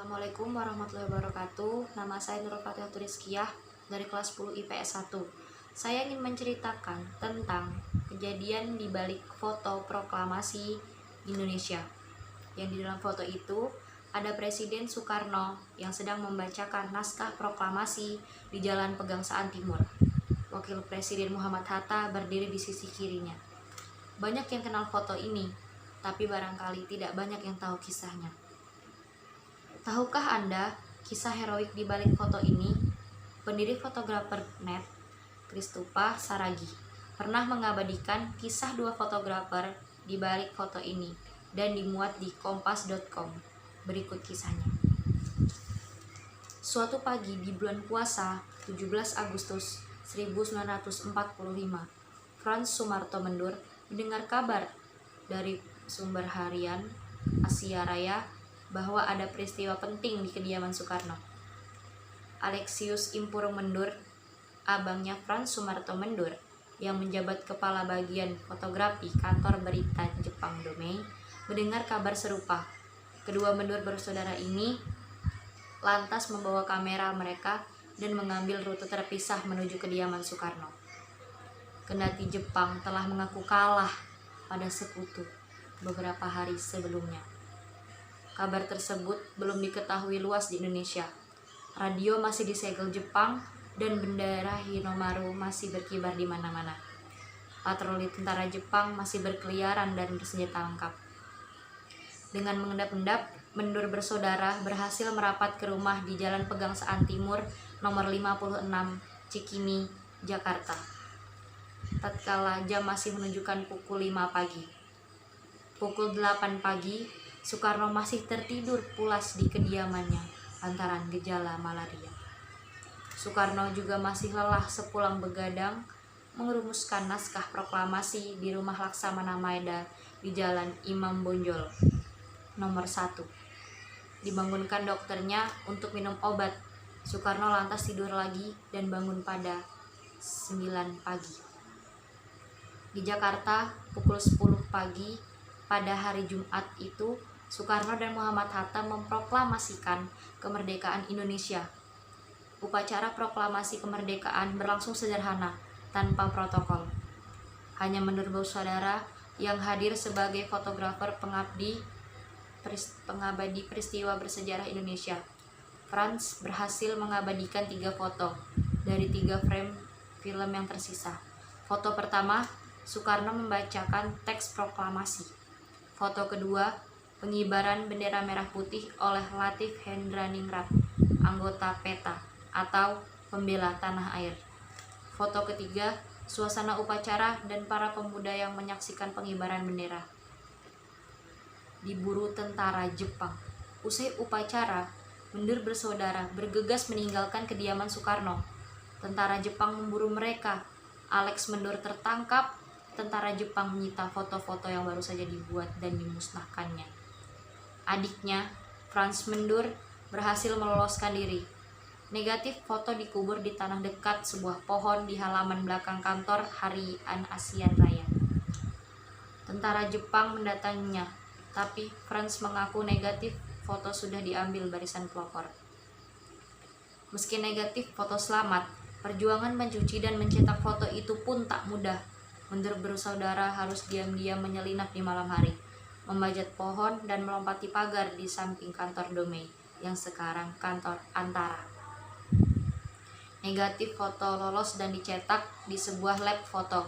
Assalamualaikum warahmatullahi wabarakatuh. Nama saya Nurul Fatihah Rizkiyah dari kelas 10 IPS 1. Saya ingin menceritakan tentang kejadian di balik foto proklamasi Indonesia. Yang di dalam foto itu ada Presiden Soekarno yang sedang membacakan naskah proklamasi di Jalan Pegangsaan Timur. Wakil Presiden Muhammad Hatta berdiri di sisi kirinya. Banyak yang kenal foto ini, tapi barangkali tidak banyak yang tahu kisahnya. Tahukah Anda kisah heroik di balik foto ini? Pendiri fotografer net, Christopher Saragi, pernah mengabadikan kisah dua fotografer di balik foto ini dan dimuat di kompas.com. Berikut kisahnya. Suatu pagi di bulan puasa 17 Agustus 1945, Frans Sumarto Mendur mendengar kabar dari sumber harian Asia Raya bahwa ada peristiwa penting di kediaman Soekarno. Alexius Impurung Mendur, abangnya Frans Sumarto Mendur, yang menjabat kepala bagian fotografi kantor berita Jepang Domei, mendengar kabar serupa. Kedua Mendur bersaudara ini lantas membawa kamera mereka dan mengambil rute terpisah menuju kediaman Soekarno. Kendati Jepang telah mengaku kalah pada sekutu beberapa hari sebelumnya. Kabar tersebut belum diketahui luas di Indonesia. Radio masih disegel Jepang dan bendera Hinomaru masih berkibar di mana-mana. Patroli tentara Jepang masih berkeliaran dan bersenjata lengkap. Dengan mengendap-endap, Mendur bersaudara berhasil merapat ke rumah di Jalan Pegangsaan Timur nomor 56 Cikini, Jakarta. Tatkala jam masih menunjukkan pukul 5 pagi. Pukul 8 pagi, Soekarno masih tertidur pulas di kediamannya lantaran gejala malaria. Soekarno juga masih lelah sepulang begadang merumuskan naskah proklamasi di rumah Laksamana Maeda di Jalan Imam Bonjol nomor 1. Dibangunkan dokternya untuk minum obat. Soekarno lantas tidur lagi dan bangun pada 9 pagi. Di Jakarta pukul 10 pagi pada hari Jumat itu, Soekarno dan Muhammad Hatta memproklamasikan kemerdekaan Indonesia. Upacara proklamasi kemerdekaan berlangsung sederhana, tanpa protokol. Hanya Mendur bersaudara yang hadir sebagai fotografer pengabdi peristiwa bersejarah Indonesia. Frans berhasil mengabadikan 3 foto dari 3 frame film yang tersisa. Foto pertama, Soekarno membacakan teks proklamasi. Foto kedua, pengibaran bendera merah putih oleh Latif Hendraningrat, anggota PETA atau Pembela Tanah Air. Foto ketiga, suasana upacara dan para pemuda yang menyaksikan pengibaran bendera. Diburu tentara Jepang. Usai upacara, Mendur bersaudara bergegas meninggalkan kediaman Soekarno. Tentara Jepang memburu mereka. Alex Mendur tertangkap. Tentara Jepang menyita foto-foto yang baru saja dibuat dan dimusnahkannya. Adiknya, Frans Mendur, berhasil meloloskan diri. Negatif foto dikubur di tanah dekat sebuah pohon di halaman belakang kantor Harian Asian Raya. Tentara Jepang mendatanginya, tapi Frans mengaku negatif foto sudah diambil barisan pelopor. Meski negatif foto selamat, perjuangan mencuci dan mencetak foto itu pun tak mudah. Mendur bersaudara harus diam-diam menyelinap di malam hari, memanjat pohon dan melompati pagar di samping kantor Domei yang sekarang kantor Antara. Negatif foto lolos dan dicetak di sebuah lab foto.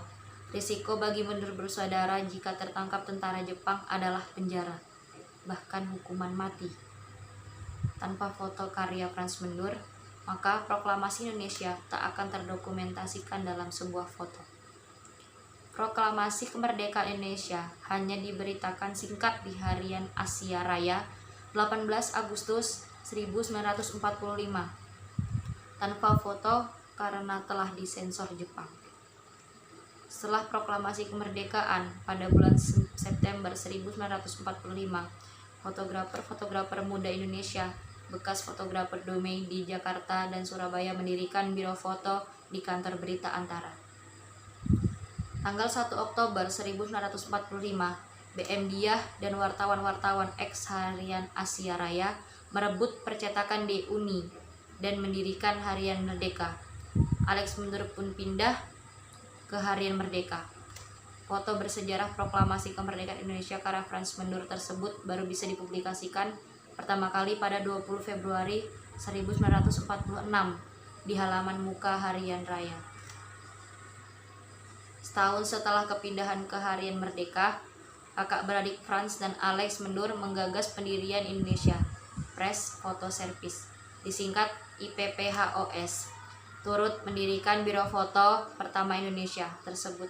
Risiko bagi Mendur bersaudara jika tertangkap tentara Jepang adalah penjara, bahkan hukuman mati. Tanpa foto karya Frans Mendur, maka proklamasi Indonesia tak akan terdokumentasikan dalam sebuah foto. Proklamasi kemerdekaan Indonesia hanya diberitakan singkat di Harian Asia Raya 18 Agustus 1945 tanpa foto karena telah disensor Jepang. Setelah proklamasi kemerdekaan pada bulan September 1945, fotografer muda Indonesia, bekas fotografer Domei di Jakarta dan Surabaya mendirikan biro foto di kantor berita Antara. Tanggal 1 Oktober 1945, BM Diah dan wartawan-wartawan ex Harian Asia Raya merebut percetakan di Uni dan mendirikan Harian Merdeka. Alex Mendur pun pindah ke Harian Merdeka. Foto bersejarah proklamasi kemerdekaan Indonesia karya Frans Mendur tersebut baru bisa dipublikasikan pertama kali pada 20 Februari 1946 di halaman muka Harian Raya. Setahun setelah kepindahan ke Harian Merdeka, kakak beradik Frans dan Alex Mendur menggagas pendirian Indonesia Press Photo Service, disingkat IPPHOS, turut mendirikan Biro Foto pertama Indonesia tersebut.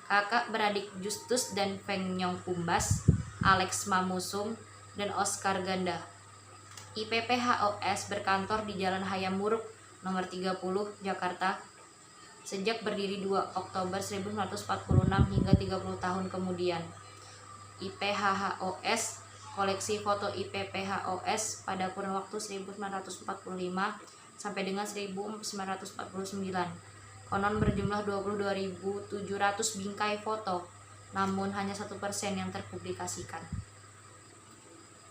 Kakak beradik Justus dan Feng Nyong Kumbas, Alex Mamusung, dan Oscar Ganda. IPPHOS berkantor di Jalan Hayam Wuruk nomor 30, Jakarta, sejak berdiri 2 Oktober 1946 hingga 30 tahun kemudian. IPPHOS, koleksi foto IPPHOS pada kurun waktu 1945 sampai dengan 1949. Konon berjumlah 22.700 bingkai foto, namun hanya 1% yang terpublikasikan.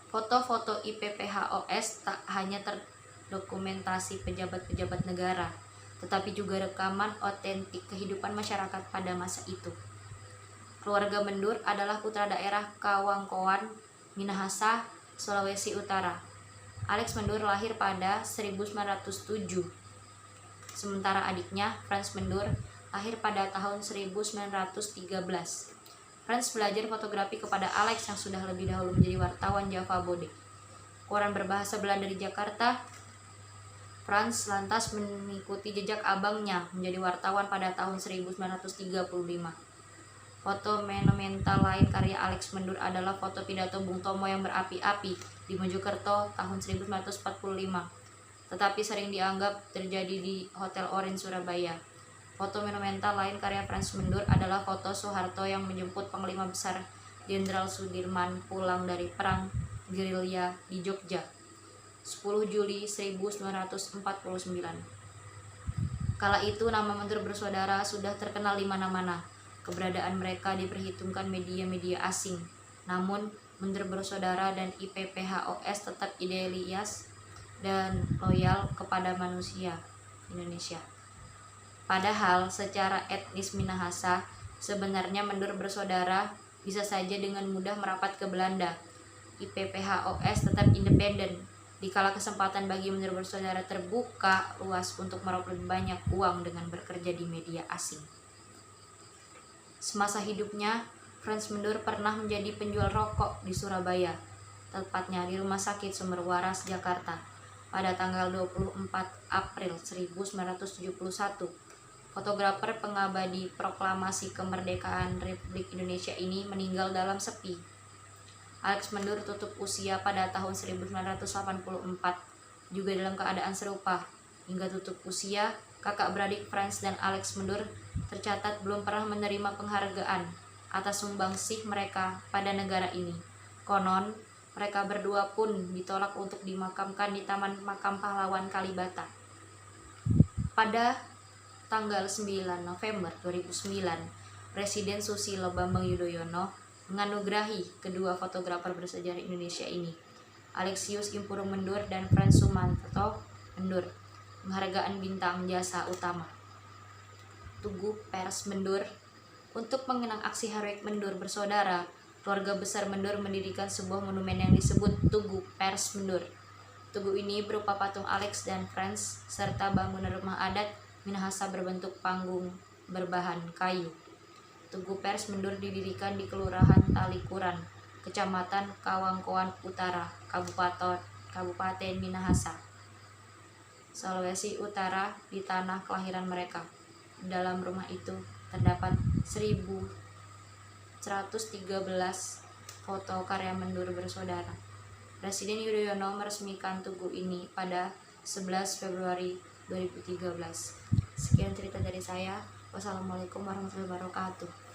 Foto-foto IPPHOS tak hanya terdokumentasi pejabat-pejabat negara, tetapi juga rekaman otentik kehidupan masyarakat pada masa itu. Keluarga Mendur adalah putra daerah Kawangkoan, Minahasa, Sulawesi Utara. Alex Mendur lahir pada 1907. Sementara adiknya, Frans Mendur, lahir pada tahun 1913. Frans belajar fotografi kepada Alex yang sudah lebih dahulu menjadi wartawan Java Bode, koran berbahasa Belanda di Jakarta. Frans lantas mengikuti jejak abangnya menjadi wartawan pada tahun 1935. Foto monumental lain karya Alex Mendur adalah foto pidato Bung Tomo yang berapi-api di Mojokerto tahun 1945, tetapi sering dianggap terjadi di Hotel Orange Surabaya. Foto monumental lain karya Frans Mendur adalah foto Soeharto yang menjemput Panglima Besar Jenderal Sudirman pulang dari perang gerilya di Jogja 10 Juli 1949. Kala itu nama Mendur bersaudara sudah terkenal di mana-mana. Keberadaan mereka diperhitungkan media-media asing. Namun, Mendur bersaudara dan IPPHOS tetap idealis dan loyal kepada manusia Indonesia. Padahal secara etnis Minahasa, sebenarnya Mendur bersaudara bisa saja dengan mudah merapat ke Belanda. IPPHOS tetap independen. Dikala kesempatan bagi Mendur bersaudara terbuka luas untuk meraup lebih banyak uang dengan bekerja di media asing. Semasa hidupnya, Frans Mendur pernah menjadi penjual rokok di Surabaya, tepatnya di Rumah Sakit Sumber Waras, Jakarta, pada tanggal 24 April 1971. Fotografer pengabdi proklamasi kemerdekaan Republik Indonesia ini meninggal dalam sepi. Alex Mendur tutup usia pada tahun 1984, juga dalam keadaan serupa. Hingga tutup usia, kakak beradik Frans dan Alex Mendur tercatat belum pernah menerima penghargaan atas sumbangsih mereka pada negara ini. Konon, mereka berdua pun ditolak untuk dimakamkan di Taman Makam Pahlawan Kalibata. Pada tanggal 9 November 2009, Presiden Susilo Bambang Yudhoyono menganugerahi kedua fotografer bersejarah Indonesia ini, Alexius Impurung Mendur dan Frans Sumanto Mendur, penghargaan bintang jasa utama. Tugu Pers Mendur. Untuk mengenang aksi heroik Mendur bersaudara, keluarga besar Mendur mendirikan sebuah monumen yang disebut Tugu Pers Mendur. Tugu ini berupa patung Alex dan Frans serta bangunan rumah adat Minahasa berbentuk panggung berbahan kayu. Tugu Pers Mendur didirikan di Kelurahan Talikuran, Kecamatan Kawangkoan Utara, Kabupaten Minahasa, Sulawesi Utara, di tanah kelahiran mereka. Dalam rumah itu terdapat 1.113 foto karya Mendur bersaudara. Presiden Yudhoyono meresmikan tugu ini pada 11 Februari 2013. Sekian cerita dari saya. Wassalamualaikum warahmatullahi wabarakatuh.